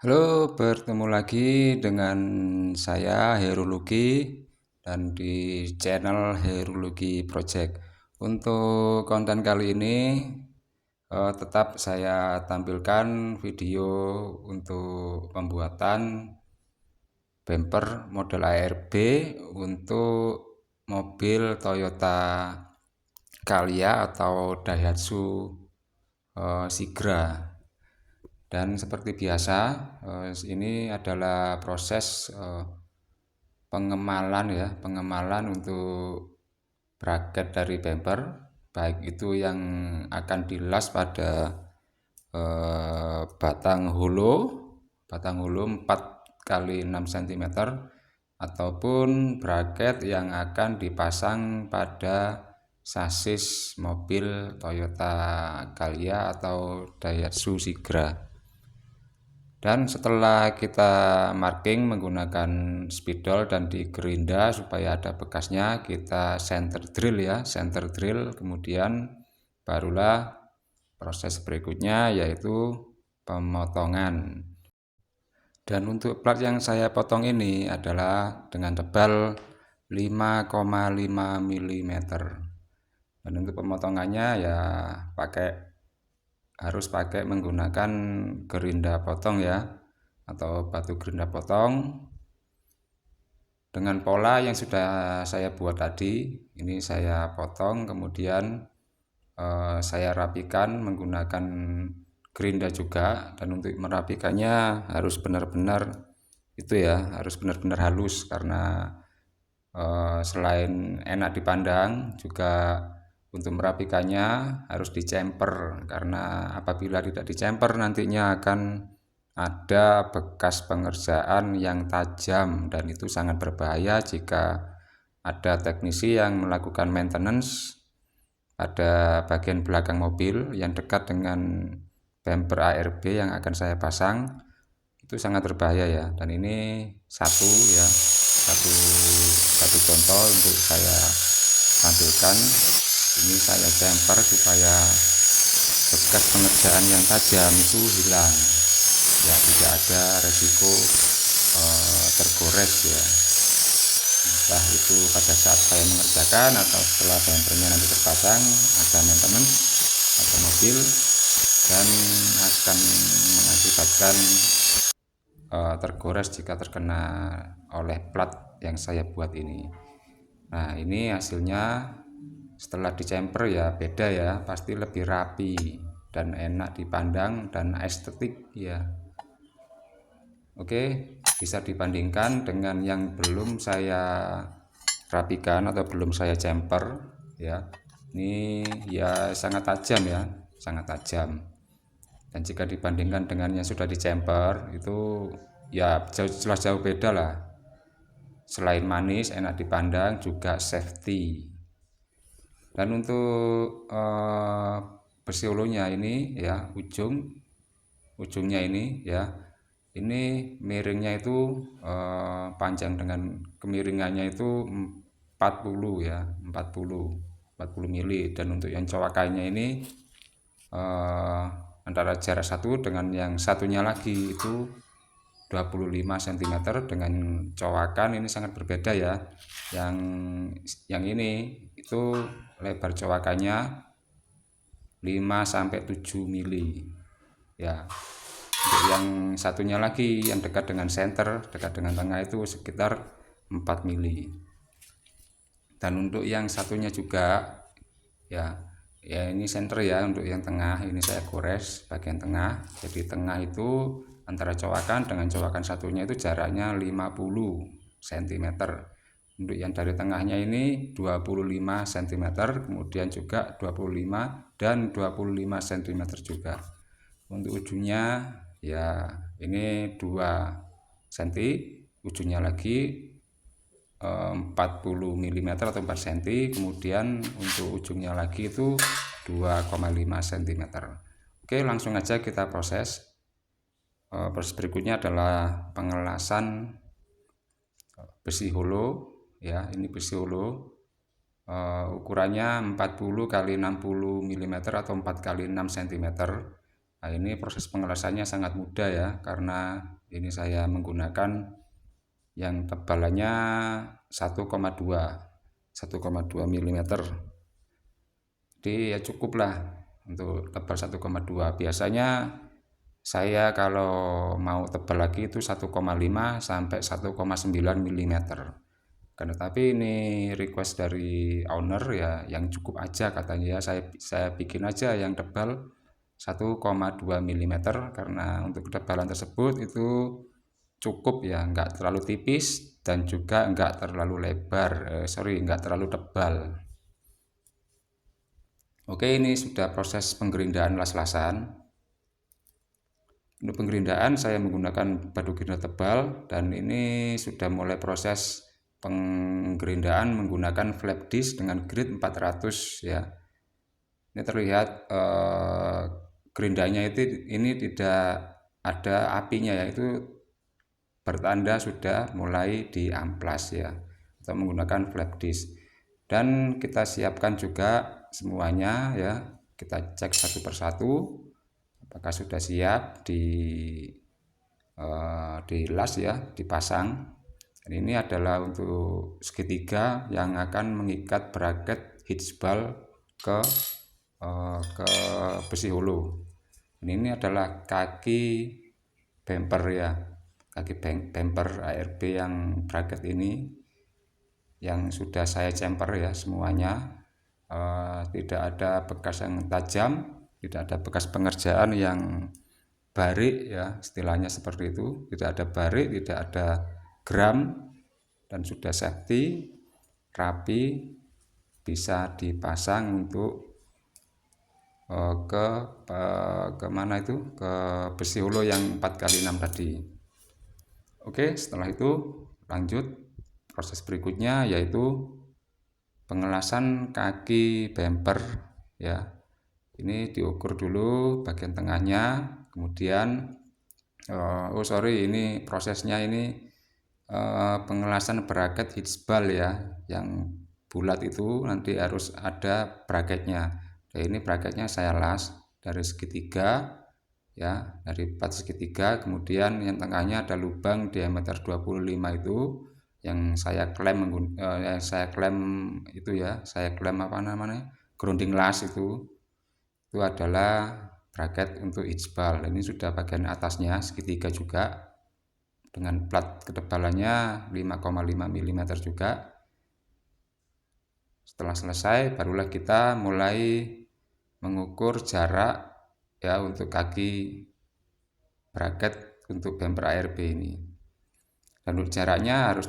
Halo, bertemu lagi dengan saya Herulugi dan di channel Herulugi Project. Untuk konten kali ini tetap saya tampilkan video untuk pembuatan bumper model ARB untuk mobil Toyota Calya atau Daihatsu Sigra. Dan seperti biasa, ini adalah proses pengemalan untuk bracket dari bumper, baik itu yang akan dilas pada batang holo 4 kali 6 cm, ataupun bracket yang akan dipasang pada sasis mobil Toyota Calya atau Daihatsu Sigra. Dan setelah kita marking menggunakan spidol dan digerinda supaya ada bekasnya, kita center drill, kemudian barulah proses berikutnya yaitu pemotongan. Dan untuk plat yang saya potong ini adalah dengan tebal 5,5 mm. Dan untuk pemotongannya ya harus pakai menggunakan gerinda potong ya, atau batu gerinda potong dengan pola yang sudah saya buat tadi. Ini saya potong, kemudian saya rapikan menggunakan gerinda juga. Dan untuk merapikannya harus benar-benar harus benar-benar halus, karena selain enak dipandang juga untuk merapikannya harus dicemper, karena apabila tidak dicemper nantinya akan ada bekas pengerjaan yang tajam, dan itu sangat berbahaya jika ada teknisi yang melakukan maintenance pada bagian belakang mobil yang dekat dengan bumper ARB yang akan saya pasang. Itu sangat berbahaya ya. Dan ini satu contoh untuk saya tampilkan. Ini saya jumper supaya bekas pengerjaan yang tajam itu hilang ya, tidak ada resiko tergores ya, entah itu pada saat saya mengerjakan atau setelah bumpernya nanti terpasang ada maintenance atau mobil, dan akan mengakibatkan tergores jika terkena oleh plat yang saya buat ini. Nah, ini hasilnya setelah dicemper ya beda ya, pasti lebih rapi dan enak dipandang dan estetik ya. Oke, bisa dibandingkan dengan yang belum saya rapikan atau belum saya cemper ya. Ini ya sangat tajam ya, sangat tajam. Dan jika dibandingkan dengan yang sudah dicemper itu ya jelas jauh beda lah. Selain manis, enak dipandang, juga safety. Dan untuk besi holonya ini ya, ujungnya ini ya, ini miringnya itu panjang dengan kemiringannya itu 40 ya, 40 mili. Dan untuk yang cowakannya ini antara jarak satu dengan yang satunya lagi itu 25 cm. Dengan cowakan ini sangat berbeda ya. Yang ini itu lebar cowakannya 5-7 mili ya. Untuk yang satunya lagi yang dekat dengan center, dekat dengan tengah itu sekitar 4 mili. Dan untuk yang satunya juga ya ini center ya. Untuk yang tengah ini saya gores bagian tengah, jadi tengah itu antara cowakan dengan cowakan satunya itu jaraknya 50 cm. Untuk yang dari tengahnya ini 25 cm, kemudian juga 25 dan 25 cm juga. Untuk ujungnya ya ini 2 cm, ujungnya lagi 40 mm atau 4 cm, kemudian untuk ujungnya lagi itu 2,5 cm. Oke, langsung aja kita proses. Proses berikutnya adalah pengelasan besi holo ya. Ini besi holo ukurannya 40 kali 60 mm atau 4 kali 6 cm. Nah, ini proses pengelasannya sangat mudah ya, karena ini saya menggunakan yang tebalannya 1,2 mm. Jadi ya cukup lah untuk tebal 1,2. Biasanya saya kalau mau tebal lagi itu 1,5 sampai 1,9 mm. Karena tapi ini request dari owner ya, yang cukup aja katanya ya, saya bikin aja yang tebal 1,2 mm, karena untuk ketebalan tersebut itu cukup ya, nggak terlalu tipis dan juga nggak terlalu lebar, nggak terlalu tebal. Oke, ini sudah proses pengerindaan las-lasan. Untuk pengerindaan saya menggunakan batu gerinda tebal, dan ini sudah mulai proses penggerindaan menggunakan flap disk dengan grit 400 ya. Ini terlihat gerindanya ini tidak ada apinya ya, itu bertanda sudah mulai diamplas ya, atau menggunakan flap disk. Dan kita siapkan juga semuanya ya, kita cek satu persatu apakah sudah siap dilas ya, dipasang. Dan ini adalah untuk segitiga yang akan mengikat bracket hitchball ke besi hulu. Ini adalah kaki bumper ya, kaki bumper ARB yang bracket ini yang sudah saya jumper ya semuanya. Tidak ada bekas yang tajam, tidak ada bekas pengerjaan yang barik ya, istilahnya seperti itu. Tidak ada barik, tidak ada gram, dan sudah safety, rapi, bisa dipasang untuk ke mana itu, ke besi holo yang 4x6 tadi. Oke, setelah itu lanjut proses berikutnya, yaitu pengelasan kaki bumper ya. Ini diukur dulu bagian tengahnya, kemudian ini prosesnya ini pengelasan bracket hitchball ya, yang bulat itu nanti harus ada bracketnya. Nah, ini bracketnya saya las dari segitiga ya, dari 4 segitiga, kemudian yang tengahnya ada lubang diameter 25 itu yang saya klem itu ya, saya klem apa namanya, grounding las itu adalah bracket untuk hitchball. Ini sudah bagian atasnya segitiga juga dengan plat ketebalannya 5,5 mm juga. Setelah selesai barulah kita mulai mengukur jarak ya untuk kaki bracket untuk bumper ARB ini. Dan untuk jaraknya harus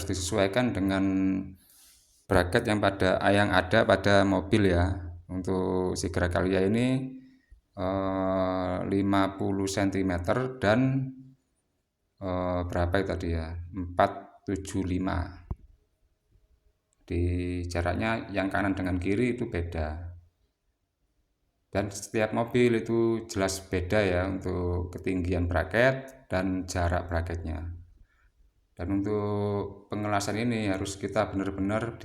disesuaikan dengan bracket yang ada pada mobil ya. Untuk si Grakalia ini 50 cm dan berapa itu tadi ya, 475. Di jaraknya yang kanan dengan kiri itu beda, dan setiap mobil itu jelas beda ya untuk ketinggian bracket dan jarak bracketnya. Dan untuk pengelasan ini harus kita benar-benar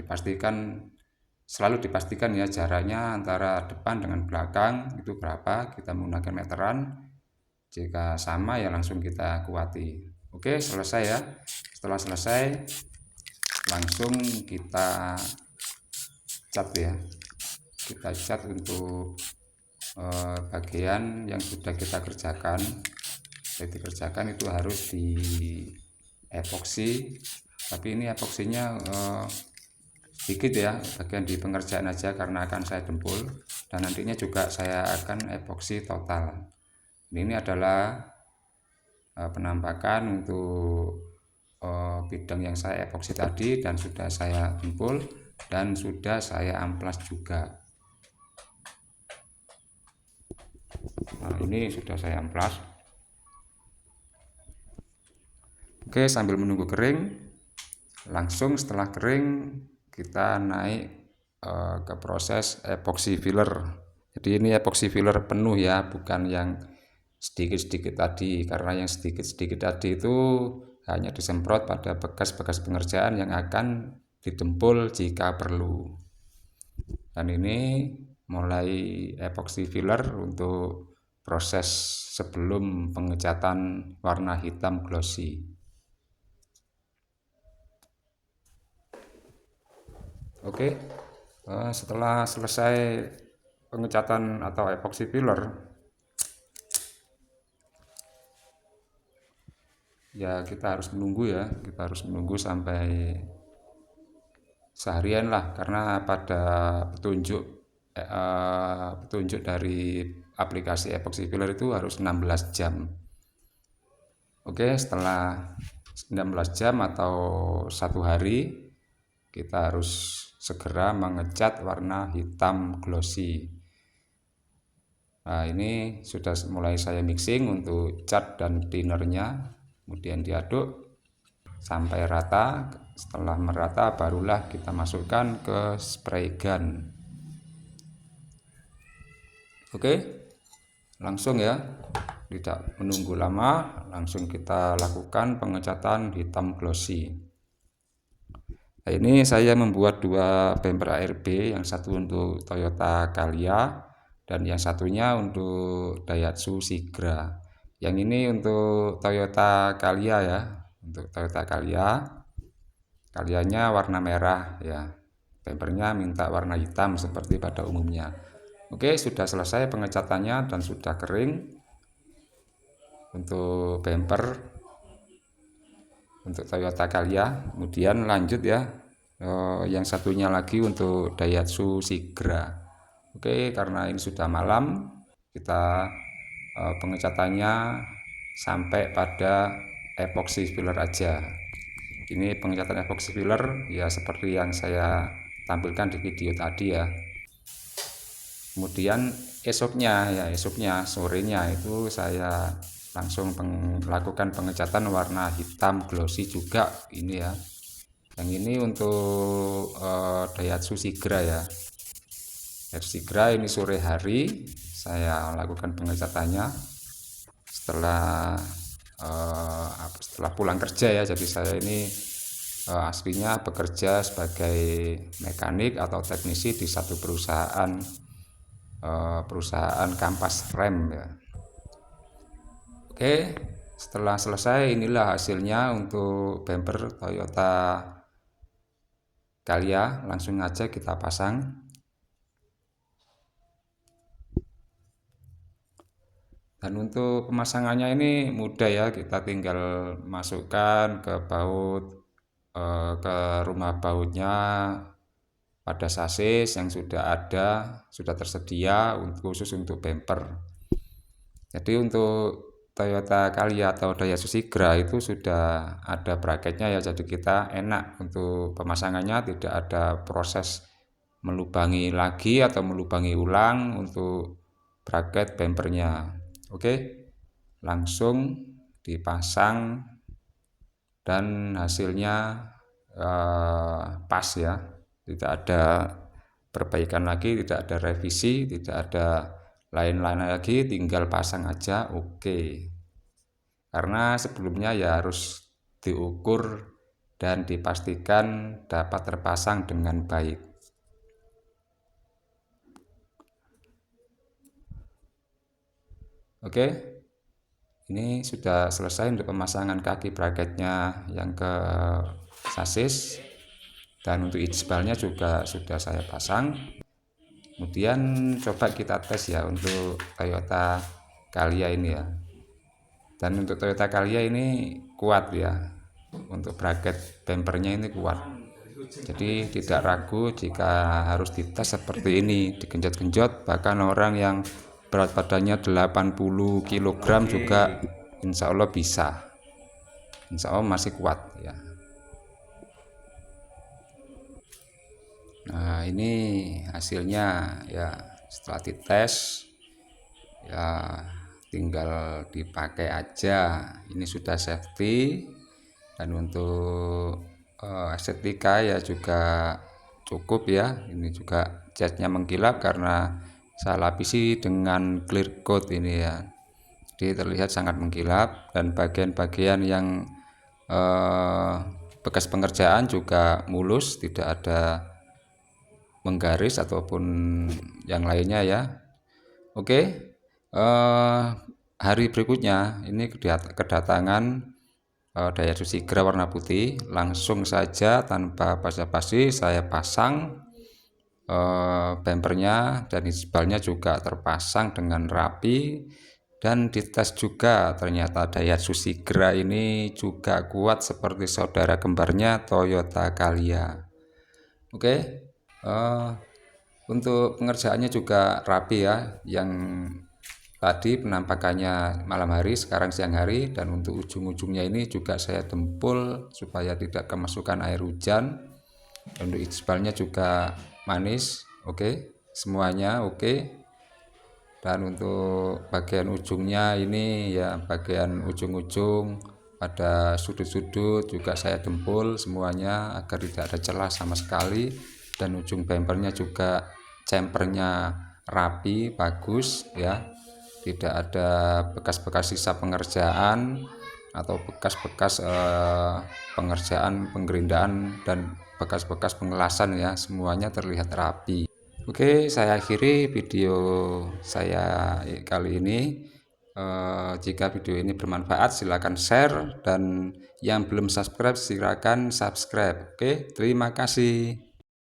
selalu dipastikan ya, jaraknya antara depan dengan belakang itu berapa, kita menggunakan meteran. Jika sama ya langsung kita kuati. Oke, selesai ya. Setelah selesai langsung kita cat ya, kita cat untuk bagian yang sudah kita kerjakan. Dikerjakan itu harus di epoksi, tapi ini epoksinya sedikit ya, bagian di pengerjaan aja karena akan saya dempul, dan nantinya juga saya akan epoksi total. Ini adalah penampakan untuk bidang yang saya epoksi tadi, dan sudah saya dempul dan sudah saya amplas juga. Nah, ini sudah saya amplas. Oke, sambil menunggu kering, langsung setelah kering kita naik ke proses epoxy filler. Jadi ini epoxy filler penuh ya, bukan yang sedikit-sedikit tadi, karena yang sedikit-sedikit tadi itu hanya disemprot pada bekas-bekas pengerjaan yang akan didempul jika perlu. Dan ini mulai epoxy filler untuk proses sebelum pengecatan warna hitam glossy. Oke, setelah selesai pengecatan atau epoxy filler, ya kita harus menunggu sampai seharian lah, karena pada petunjuk dari aplikasi epoxy filler itu harus 16 jam. Oke, setelah 16 jam atau 1 hari kita harus segera mengecat warna hitam glossy. Nah, ini sudah mulai saya mixing untuk cat dan thinnernya, kemudian diaduk sampai rata. Setelah merata barulah kita masukkan ke spray gun. Oke, langsung ya, tidak menunggu lama, langsung kita lakukan pengecatan hitam glossy. Nah, ini saya membuat 2 bumper ARB, yang satu untuk Toyota Calya dan yang satunya untuk Daihatsu Sigra. Yang ini untuk Toyota Calya ya, untuk Toyota Calya. Kalyanya warna merah ya, bumpernya minta warna hitam seperti pada umumnya. Oke, sudah selesai pengecatannya dan sudah kering untuk bumper untuk Toyota Calya. Kemudian lanjut ya, yang satunya lagi untuk Daihatsu Sigra. Oke, karena ini sudah malam, kita pengecatannya sampai pada epoxy filler aja. Ini pengecatan epoxy filler ya seperti yang saya tampilkan di video tadi ya. Kemudian esoknya sorenya itu saya langsung melakukan pengecatan warna hitam glossy juga ini ya. Yang ini untuk Daihatsu Sigra ya. Daihatsu Sigra ini sore hari saya lakukan pengecatannya setelah pulang kerja ya. Jadi saya ini aslinya bekerja sebagai mekanik atau teknisi di satu perusahaan kampas rem ya. Oke, setelah selesai inilah hasilnya untuk bumper Toyota Calya. Langsung aja kita pasang. Dan untuk pemasangannya ini mudah ya, kita tinggal masukkan ke baut, ke rumah bautnya pada sasis yang sudah tersedia khusus untuk bumper. Jadi untuk Toyota Calya atau Daihatsu Sigra itu sudah ada bracketnya ya, jadi kita enak untuk pemasangannya, tidak ada proses melubangi lagi atau melubangi ulang untuk bracket bumpernya. Oke, langsung dipasang dan hasilnya pas ya, tidak ada perbaikan lagi, tidak ada revisi, tidak ada lain-lain lagi, tinggal pasang aja. Oke, karena sebelumnya ya harus diukur dan dipastikan dapat terpasang dengan baik. Oke, ini sudah selesai untuk pemasangan kaki bracketnya yang ke sasis, dan untuk eachbalnya juga sudah saya pasang. Kemudian coba kita tes ya untuk Toyota Calya ini ya. Dan untuk Toyota Calya ini kuat ya, untuk bracket bumpernya ini kuat. Jadi tidak ragu jika harus dites seperti ini, digenjot-genjot. Bahkan orang yang berat badannya 80 kg juga insya Allah bisa, insya Allah masih kuat ya. Nah, ini hasilnya ya, setelah dites ya tinggal dipakai aja. Ini sudah safety, dan untuk estetika ya juga cukup ya. Ini juga catnya mengkilap karena saya lapisi dengan clear coat ini ya, jadi terlihat sangat mengkilap. Dan bagian-bagian yang bekas pengerjaan juga mulus, tidak ada menggaris ataupun yang lainnya ya. Oke, eh, hari berikutnya ini kedatangan Daihatsu Sigra warna putih. Langsung saja tanpa basa-basi saya pasang bempernya, dan isbalnya juga terpasang dengan rapi, dan dites juga ternyata Daihatsu Sigra ini juga kuat seperti saudara kembarnya Toyota Calya. Oke, untuk pengerjaannya juga rapi ya, yang tadi penampakannya malam hari, sekarang siang hari, dan untuk ujung-ujungnya ini juga saya dempul supaya tidak kemasukan air hujan. Untuk isbalnya juga manis, oke, semuanya oke. Dan untuk bagian ujungnya ini ya, bagian ujung-ujung pada sudut-sudut juga saya dempul semuanya agar tidak ada celah sama sekali. Dan ujung bempernya juga cempernya rapi, bagus ya, tidak ada bekas-bekas sisa pengerjaan atau bekas-bekas pengerjaan penggerindaan dan bekas-bekas pengelasan ya, semuanya terlihat rapi. Oke, saya akhiri video saya kali ini. Jika video ini bermanfaat silakan share, dan yang belum subscribe silakan subscribe. Oke, terima kasih.